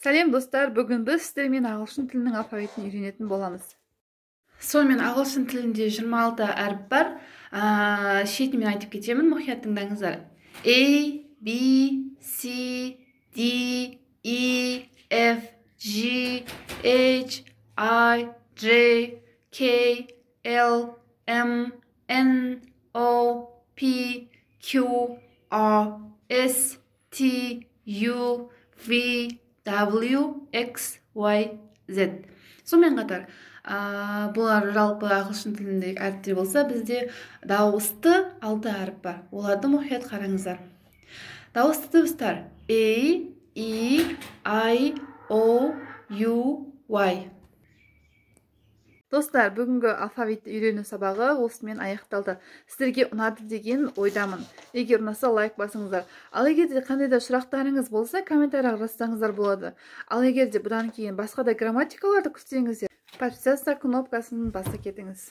Сәлем достар, бүгін біз сіздермен ағылшын тілінің алфавитін үйренетін боламыз. Сонымен ағылшын тілінде 26 әріп бар. Шетімен айтып кетемін, мұқият тыңдаңыздар. A, B, C, D, E, F, G, H, I, J, K, L, M, N, O, P, Q, R, S, T, U, V, W, X, Y, Z. Сонымен қатар, бұлар жалпы ағылшын тіліндегі әріптер болса, бізде дауысты 6 әріп бар. Оларды мұқият қараңыздар. Дауысты дыбыстар A, E, I, O, U, Y. Достар, бүгінгі алфавитті үйрену сабағы осымен аяқталды. Сіздерге ұнады деген ойдамын. Егер ұнаса лайк басыңыздар. Ал егер де қандай да сұрақтарыңыз болса, комментарияға жазсаңыздар болады. Ал егер де бұдан кейін басқа да грамматикаларды күтсеңіздер, подписаться кнопкасын баса кетіңіз.